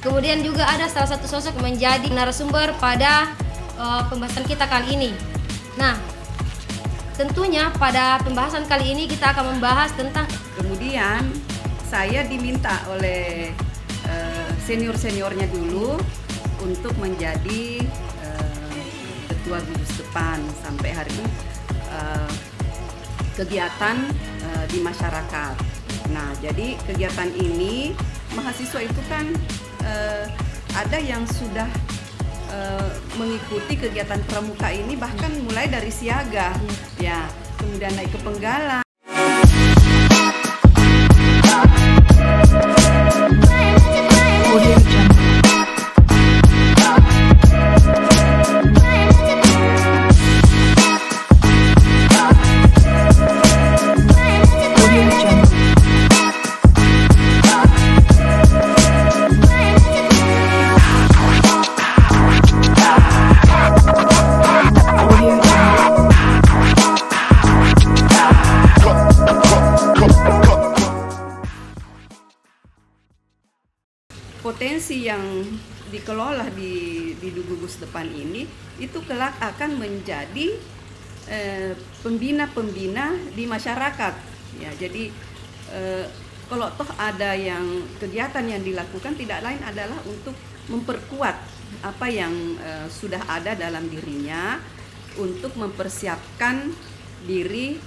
kemudian juga ada salah satu sosok menjadi narasumber pada pembahasan kita kali ini. Nah, tentunya pada pembahasan kali ini kita akan membahas tentang, kemudian saya diminta oleh senior-seniornya dulu untuk menjadi ketua gugus depan sampai hari ini kegiatan di masyarakat. Nah, jadi kegiatan ini mahasiswa itu kan ada yang sudah mengikuti kegiatan pramuka ini bahkan mulai dari siaga, ya, kemudian naik ke penggalan. Potensi yang dikelola di gugus depan ini itu kelak akan menjadi pembina-pembina di masyarakat, ya. Jadi kalau toh ada yang kegiatan yang dilakukan tidak lain adalah untuk memperkuat apa yang sudah ada dalam dirinya untuk mempersiapkan diri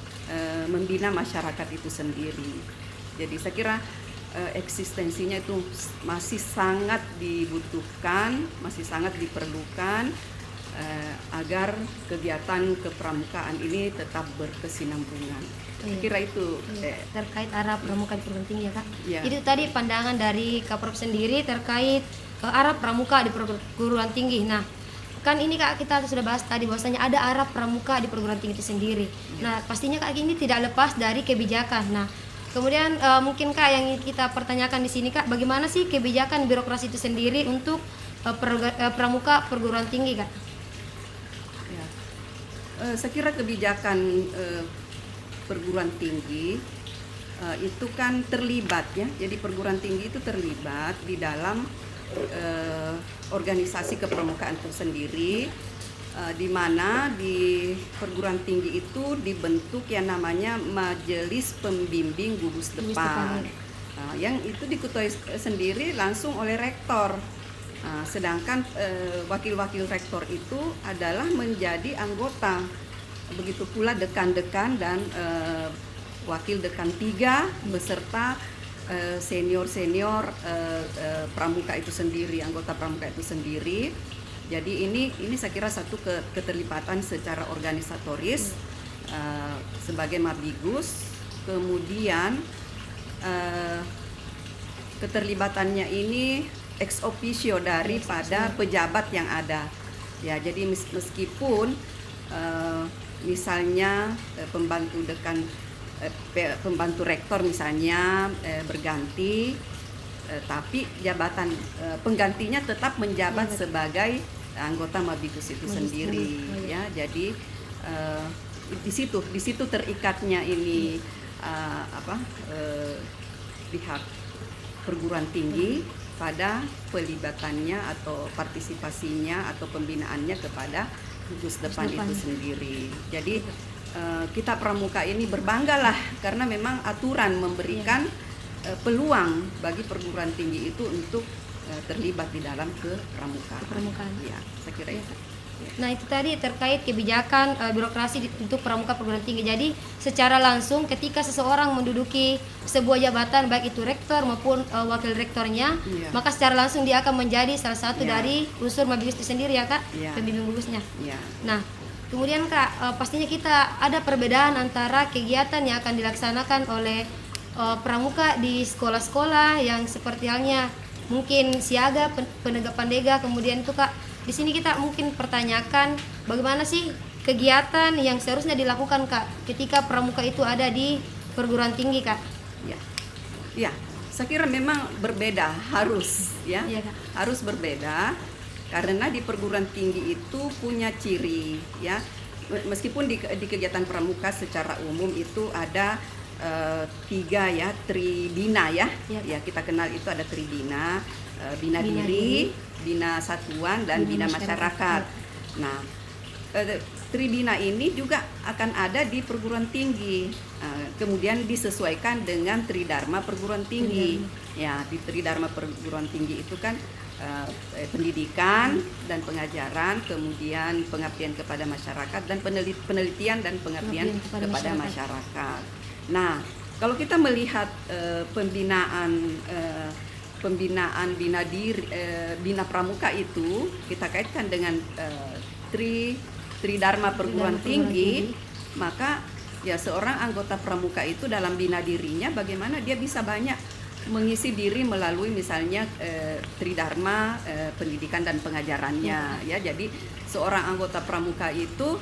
membina masyarakat itu sendiri. Jadi saya kira eksistensinya itu masih sangat dibutuhkan, masih sangat diperlukan agar kegiatan kepramukaan ini tetap berkesinambungan. Kira itu terkait arah pramuka di perguruan tinggi, ya Kak. Ya. Itu tadi pandangan dari Kaprov sendiri terkait arah pramuka di perguruan tinggi. Nah, kan ini Kak, kita sudah bahas tadi bahwasanya ada arah pramuka di perguruan tinggi itu sendiri. Nah, pastinya Kak, ini tidak lepas dari kebijakan. Nah, kemudian mungkin Kak yang kita pertanyakan di sini Kak, bagaimana sih kebijakan birokrasi itu sendiri untuk pramuka perguruan tinggi, Kak? Ya. Saya kira kebijakan perguruan tinggi itu kan terlibat, ya. Jadi perguruan tinggi itu terlibat di dalam organisasi kepramukaan itu sendiri. Di mana di perguruan tinggi itu dibentuk yang namanya Majelis Pembimbing Gugus Depan, yang itu diketuai sendiri langsung oleh rektor. Sedangkan wakil-wakil rektor itu adalah menjadi anggota, begitu pula dekan-dekan dan wakil dekan 3 beserta senior-senior pramuka itu sendiri, anggota pramuka itu sendiri. Jadi ini saya kira satu keterlibatan secara organisatoris sebagai Mabigus. Kemudian keterlibatannya ini ex officio daripada pejabat yang ada. Ya, jadi meskipun misalnya pembantu rektor misalnya berganti, tapi jabatan penggantinya tetap menjabat sebagai anggota Mabigus itu sendiri, ya. Jadi di situ terikatnya ini pihak perguruan tinggi pada pelibatannya atau partisipasinya atau pembinaannya kepada gugus depan itu sendiri. Jadi kita pramuka ini berbanggalah karena memang aturan memberikan peluang bagi perguruan tinggi itu untuk terlibat di dalam kepramukaan. Ya, saya kira itu. Nah, itu tadi terkait kebijakan birokrasi untuk pramuka perguruan tinggi. Jadi secara langsung ketika seseorang menduduki sebuah jabatan, baik itu rektor maupun wakil rektornya, maka secara langsung dia akan menjadi salah satu dari unsur Mabigus itu sendiri, ya Kak, pembimbing gugusnya. Nah, kemudian Kak, pastinya kita ada perbedaan antara kegiatan yang akan dilaksanakan oleh pramuka di sekolah-sekolah yang seperti halnya mungkin siaga, penegak pandega, kemudian itu Kak, di sini kita mungkin pertanyakan bagaimana sih kegiatan yang seharusnya dilakukan Kak ketika pramuka itu ada di perguruan tinggi, Kak? Ya, saya kira memang berbeda, harus harus berbeda karena di perguruan tinggi itu punya ciri, ya. Meskipun di kegiatan pramuka secara umum itu ada tiga ya, Tribina ya. Ya. Ya, kita kenal itu ada Tribina, Bina Bina Diri, Bina Satuan, dan Bina Masyarakat. Nah, Tribina ini juga akan ada di perguruan tinggi, kemudian disesuaikan dengan Tridharma perguruan tinggi. Ya, di Tridharma perguruan tinggi itu kan pendidikan dan pengajaran, kemudian pengabdian kepada masyarakat, dan penelitian dan pengabdian kepada masyarakat. Nah, kalau kita melihat pembinaan bina diri, bina pramuka itu kita kaitkan dengan Tridharma perguruan tinggi, maka ya seorang anggota pramuka itu dalam bina dirinya bagaimana dia bisa banyak mengisi diri melalui misalnya Tridharma pendidikan dan pengajarannya ya. Jadi seorang anggota pramuka itu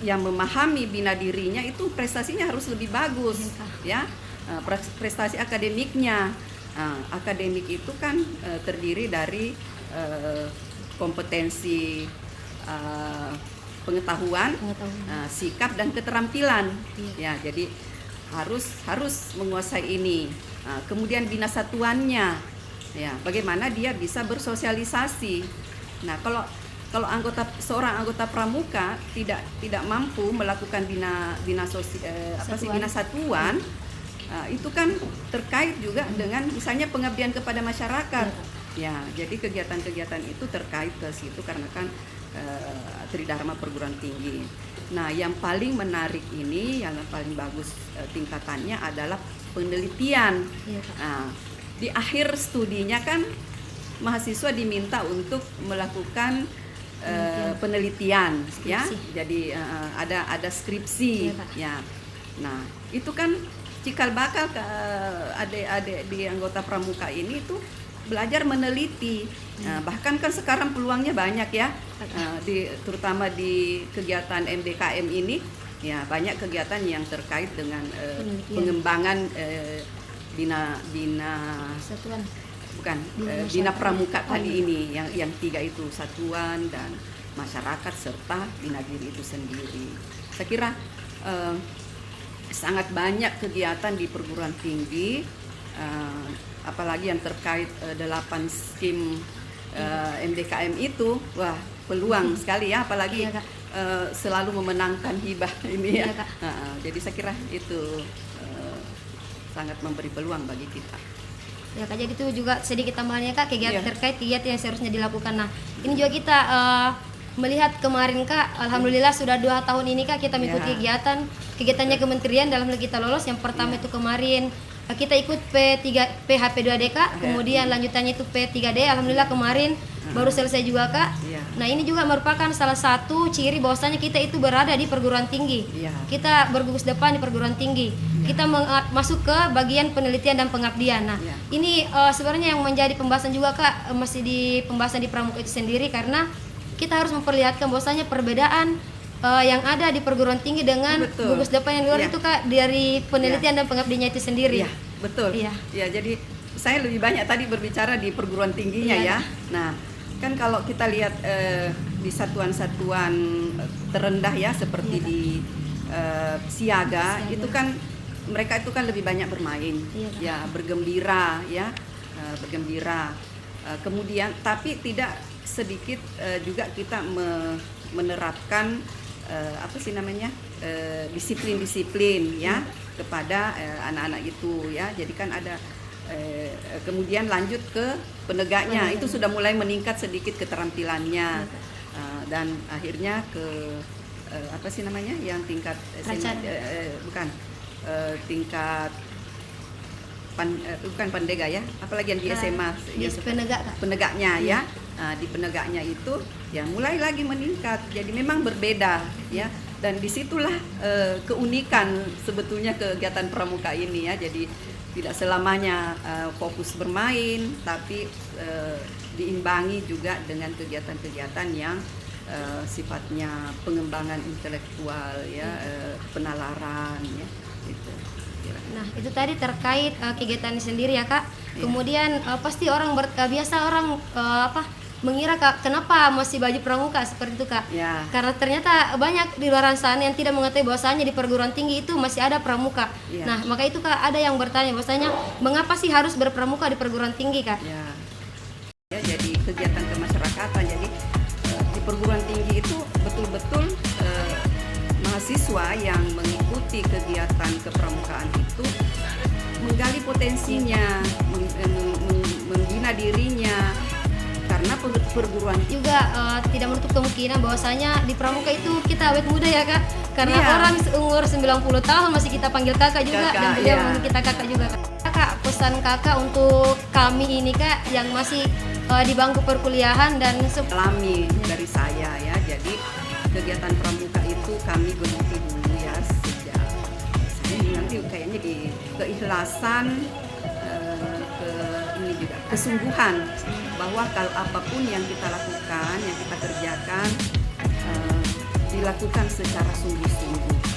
yang memahami bina dirinya itu prestasinya harus lebih bagus ya, prestasi akademiknya. Akademik itu kan terdiri dari kompetensi, pengetahuan, sikap dan keterampilan. Ya, jadi harus menguasai ini. Kemudian bina satuannya, ya, bagaimana dia bisa bersosialisasi. Nah, kalau seorang anggota pramuka tidak mampu melakukan bina satuan, itu kan terkait juga dengan misalnya pengabdian kepada masyarakat. Ya, jadi kegiatan-kegiatan itu terkait ke situ karena kan Tridharma perguruan tinggi. Nah, yang paling menarik ini, yang paling bagus tingkatannya adalah penelitian. Nah, di akhir studinya kan mahasiswa diminta untuk melakukan penelitian, ya. Jadi ada skripsi, ya. Nah, itu kan cikal bakal ke adik-adik di anggota pramuka ini tuh belajar meneliti. Nah, bahkan kan sekarang peluangnya banyak ya, terutama di kegiatan MDKM ini, ya banyak kegiatan yang terkait dengan pengembangan bina satuan, bukan bina pramuka tadi ini, yang tiga itu, satuan dan masyarakat serta bina diri itu sendiri. Saya kira sangat banyak kegiatan di perguruan tinggi, apalagi yang terkait 8 skim MDKM itu, wah peluang sekali ya, apalagi selalu memenangkan hibah ini ya. Jadi saya kira itu sangat memberi peluang bagi kita. Ya Kak, jadi itu juga sedikit tambahannya Kak, kegiatan terkait kegiatan yang seharusnya dilakukan. Nah, ini juga kita melihat kemarin Kak, alhamdulillah sudah 2 tahun ini Kak kita mengikuti kegiatannya kementerian dalam hal kita lolos. Yang pertama itu kemarin kita ikut PHP2D Kak, kemudian lanjutannya itu P3D, alhamdulillah kemarin baru selesai juga Kak. Nah, ini juga merupakan salah satu ciri bahwasanya kita itu berada di perguruan tinggi. Kita bergugus depan di perguruan tinggi. Kita masuk ke bagian penelitian dan pengabdian. Nah, ini sebenarnya yang menjadi pembahasan juga Kak, masih di pembahasan di pramuka itu sendiri, karena kita harus memperlihatkan bahwasanya perbedaan yang ada di perguruan tinggi dengan gugus depan yang luar itu Kak, dari penelitian dan pengabdiannya itu sendiri. Iya, betul. Ya, jadi saya lebih banyak tadi berbicara di perguruan tingginya ya. Nah, kan kalau kita lihat di satuan-satuan terendah ya, seperti di siaga, itu kan mereka itu kan lebih banyak bermain, ya, bergembira ya, bergembira. Kemudian tapi tidak sedikit juga kita menerapkan disiplin-disiplin ya kepada anak-anak itu ya. Jadi kan ada kemudian lanjut ke penegaknya, itu sudah mulai meningkat sedikit keterampilannya, dan akhirnya ke yang tingkat tingkat bukan pendega ya, apalagi yang di SMA penegaknya ya. Di penegaknya itu ya mulai lagi meningkat, jadi memang berbeda ya, dan disitulah keunikan sebetulnya kegiatan pramuka ini ya. Jadi tidak selamanya fokus bermain, tapi diimbangi juga dengan kegiatan-kegiatan yang sifatnya pengembangan intelektual ya, penalaran ya, gitu. Nah, itu tadi terkait kegiatan sendiri ya Kak. Kemudian pasti orang biasa orang mengira Kak, kenapa masih baju pramuka seperti itu Kak? Ya. Karena ternyata banyak di luar sana yang tidak mengetahui bahwasanya di perguruan tinggi itu masih ada pramuka. Ya. Nah, maka itu Kak ada yang bertanya bahwasanya mengapa sih harus berpramuka di perguruan tinggi Kak? Ya. Ya, jadi kegiatan kemasyarakatan. Jadi di perguruan tinggi itu betul-betul mahasiswa yang mengikuti kegiatan kepramukaan itu menggali potensinya, membina dirinya, karena perguruan Juga tidak menutup kemungkinan bahwasanya di pramuka itu kita awet muda ya Kak, karena Iya. orang seumur 90 tahun masih kita panggil kakak juga, Kakak, dan beliau iya. memanggil kita kakak juga Kak. Kak, pesan kakak untuk kami ini Kak yang masih di bangku perkuliahan dan alami dari saya ya. Jadi kegiatan pramuka itu kami geluti dulu ya sejak saya nanti kayaknya di keikhlasan, ini juga kesungguhan bahwa kalau apapun yang kita lakukan, yang kita kerjakan dilakukan secara sungguh-sungguh.